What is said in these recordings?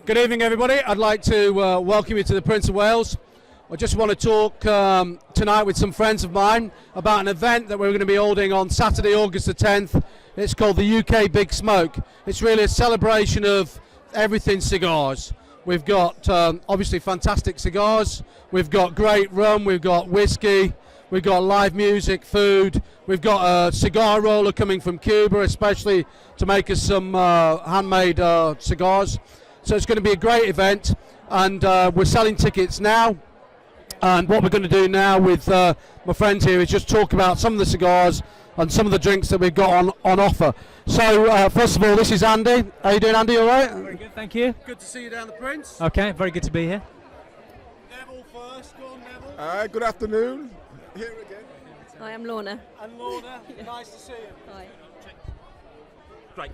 Good evening, everybody. I'd like to welcome you to the Prince of Wales. I just want to talk tonight with some friends of mine about an event that we're going to be holding on Saturday, August the 10th. It's called the UK Big Smoke. It's really a celebration of everything cigars. We've got obviously fantastic cigars. We've got great rum. We've got whiskey. We've got live music, food. We've got a cigar roller coming from Cuba, especially to make us some handmade cigars. So it's going to be a great event, and we're selling tickets now. And what we're going to do now with my friends here is just talk about some of the cigars and some of the drinks that we've got on offer. So first of all, this is Andy. How you doing, Andy? All right? Very good, thank you. Good to see you down the Prince. Okay, very good to be here. Neville first. Go on, Neville. Good afternoon. Here again. Hi, I'm Lorna. And Lorna. Nice to see you. Hi. Great.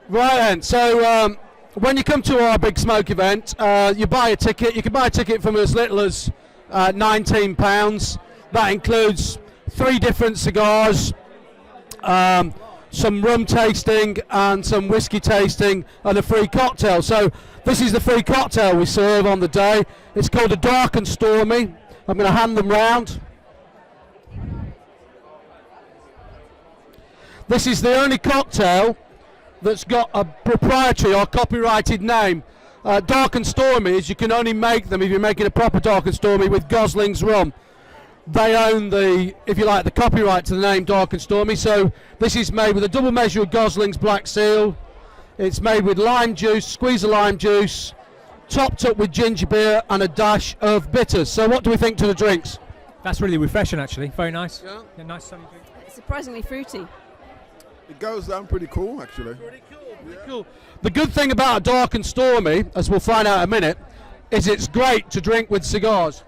Right then, so when you come to our Big Smoke event, you buy a ticket. You can buy a ticket from as little as £19. That includes 3 different cigars, some rum tasting and some whiskey tasting, and a free cocktail. So this is the free cocktail we serve on the day. It's called a Dark and Stormy. I'm going to hand them round. This is the only cocktail that's got a proprietary or copyrighted name. Dark and Stormies, you can only make them if you're making a proper Dark and Stormy with Gosling's rum. They own the, if you like, the copyright to the name Dark and Stormy. So this is made with a double measure of Gosling's Black Seal. It's made with lime juice, squeeze of lime juice, topped up with ginger beer and a dash of bitters. So what do we think to the drinks? That's really refreshing, actually. Very nice. Yeah. Nice sunny drink. It's surprisingly fruity. It goes down pretty cool, actually. Pretty cool, pretty cool. The good thing about a Dark and Stormy, as we'll find out in a minute, is it's great to drink with cigars.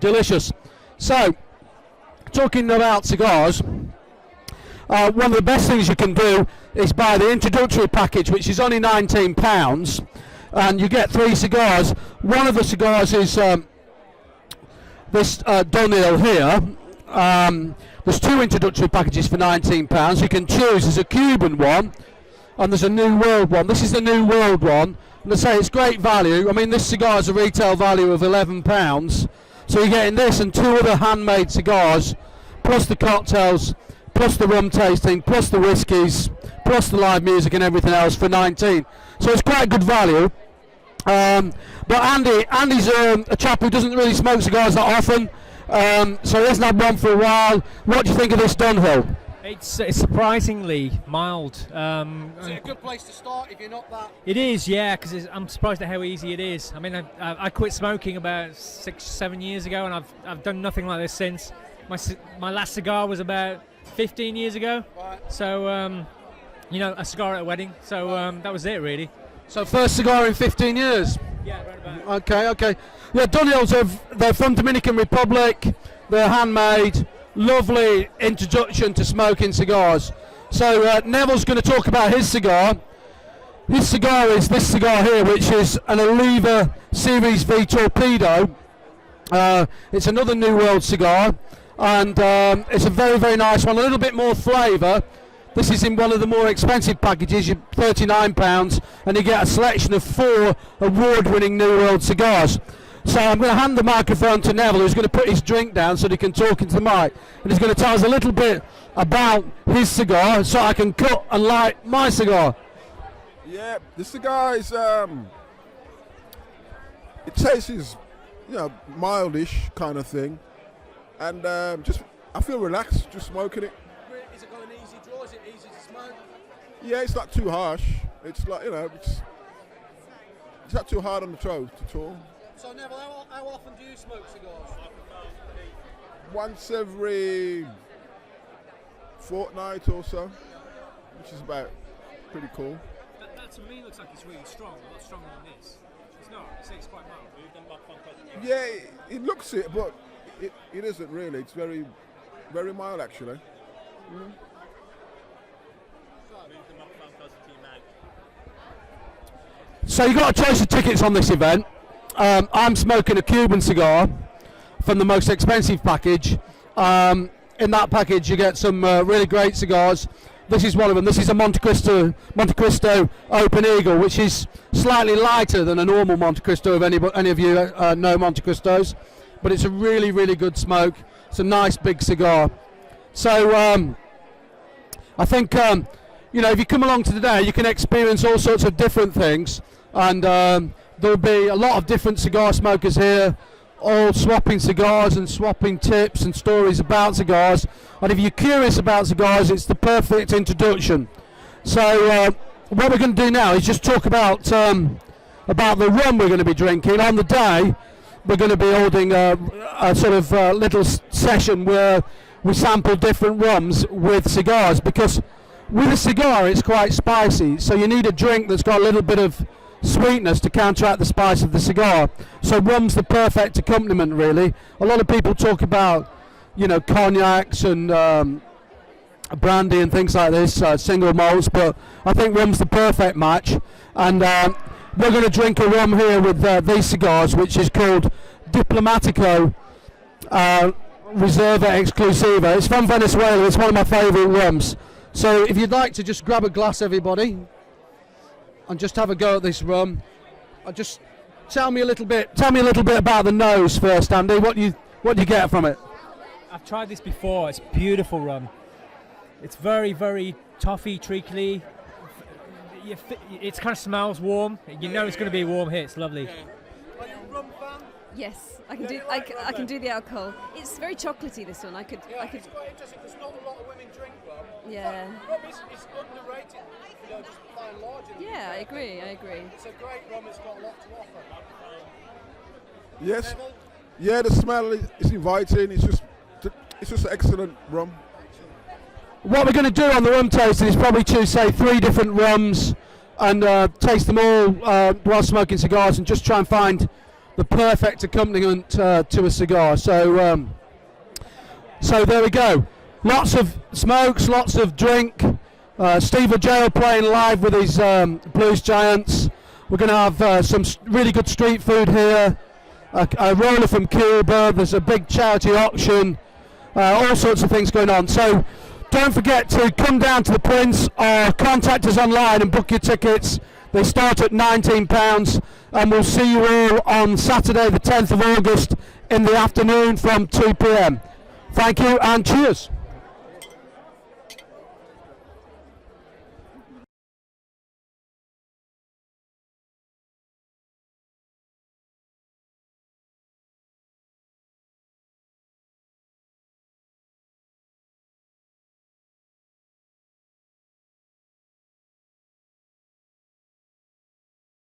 Delicious. So, talking about cigars, one of the best things you can do is buy the introductory package, which is only £19, and you get 3 cigars. One of the cigars is this Dunhill here. There's 2 introductory packages for £19. You can choose. There's a Cuban one and there's a New World one. This is the New World one, and I say it's great value. I mean, this cigar has a retail value of £11, so you're getting this and 2 other handmade cigars, plus the cocktails, plus the rum tasting, plus the whiskies, plus the live music and everything else for £19. So it's quite good value. But Andy's a chap who doesn't really smoke cigars that often. So he hasn't had one for a while. What do you think of this Dunhill? It's surprisingly mild. Is it a good place to start if you're not that? It is, yeah, because I'm surprised at how easy it is. I mean, I quit smoking about 6-7 years ago, and I've done nothing like this since. My last cigar was about 15 years ago. Right. So, you know, a cigar at a wedding. So that was it, really. So first cigar in 15 years? Yeah, right about. Okay. Yeah, Dunhills, they're from Dominican Republic. They're handmade. Lovely introduction to smoking cigars. So Neville's going to talk about his cigar. His cigar is this cigar here, which is an Oliva Series V Torpedo. It's another New World cigar, and it's a very, very nice one. A little bit more flavour. This is in one of the more expensive packages, £39, and you get a selection of 4 award-winning New World cigars. So I'm going to hand the microphone to Neville, who's going to put his drink down so that he can talk into the mic, and he's going to tell us a little bit about his cigar so I can cut and light my cigar. Yeah, the cigar is, it tastes, you know, mildish kind of thing, and just I feel relaxed just smoking it. Is it got an easy draw? Is it easy to smoke? Yeah, it's not too harsh. It's like, you know, it's not too hard on the throat at all. So Neville, how often do you smoke cigars? Once every fortnight or so, which is about pretty cool. That to me looks like it's really strong. A lot stronger than this. It's not. It's quite mild. Yeah, it looks it, but it isn't really. It's very, very mild actually. Mm. So you got a choice of tickets on this event. I'm smoking a Cuban cigar from the most expensive package. In that package you get some really great cigars, This is one of them. This is a Monte Cristo Open Eagle, which is slightly lighter than a normal Monte Cristo, if any of you know Monte Cristos. But it's a really, really good smoke. It's a nice big cigar. So I think, if you come along to today, you can experience all sorts of different things. And there'll be a lot of different cigar smokers here, all swapping cigars and swapping tips and stories about cigars. And if you're curious about cigars, it's the perfect introduction. So what we're going to do now is just talk about the rum we're going to be drinking. On the day, we're going to be holding a sort of little session where we sample different rums with cigars, because with a cigar it's quite spicy, so you need a drink that's got a little bit of sweetness to counteract the spice of the cigar. So rum's the perfect accompaniment, really. A lot of people talk about, cognacs and brandy and things like this, single malts, but I think rum's the perfect match. And we're going to drink a rum here with these cigars, which is called Diplomatico Reserva Exclusiva. It's from Venezuela. It's one of my favourite rums. So if you'd like to just grab a glass, everybody, and just have a go at this rum. Just tell me a little bit about the nose first, Andy. What do you get from it? I've tried this before. It's beautiful rum. It's very, very toffee, treacly. It kind of smells warm. You know it's going to be a warm hit. It's lovely. Are you a rum fan? Yes, I can do. I can do the alcohol. It's very chocolatey. This one. I could. It's quite interesting because not a lot of women drink rum. Yeah. Rum is underrated. Just by and large. Yeah, I agree. It's a great rum. It's got a lot to offer. Yes. Yeah, the smell is inviting. It's just excellent rum. What we're going to do on the rum tasting is probably choose, say, 3 different rums and taste them all while smoking cigars, and just try and find the perfect accompaniment to a cigar. So there we go. Lots of smokes, lots of drink. Steve O'Jail playing live with his Blues Giants. We're going to have some really good street food here. A roller from Cuba. There's a big charity auction. All sorts of things going on. So don't forget to come down to the Prince or contact us online and book your tickets. They start at £19, and we'll see you all on Saturday the 10th of August in the afternoon from 2 p.m. Thank you and cheers.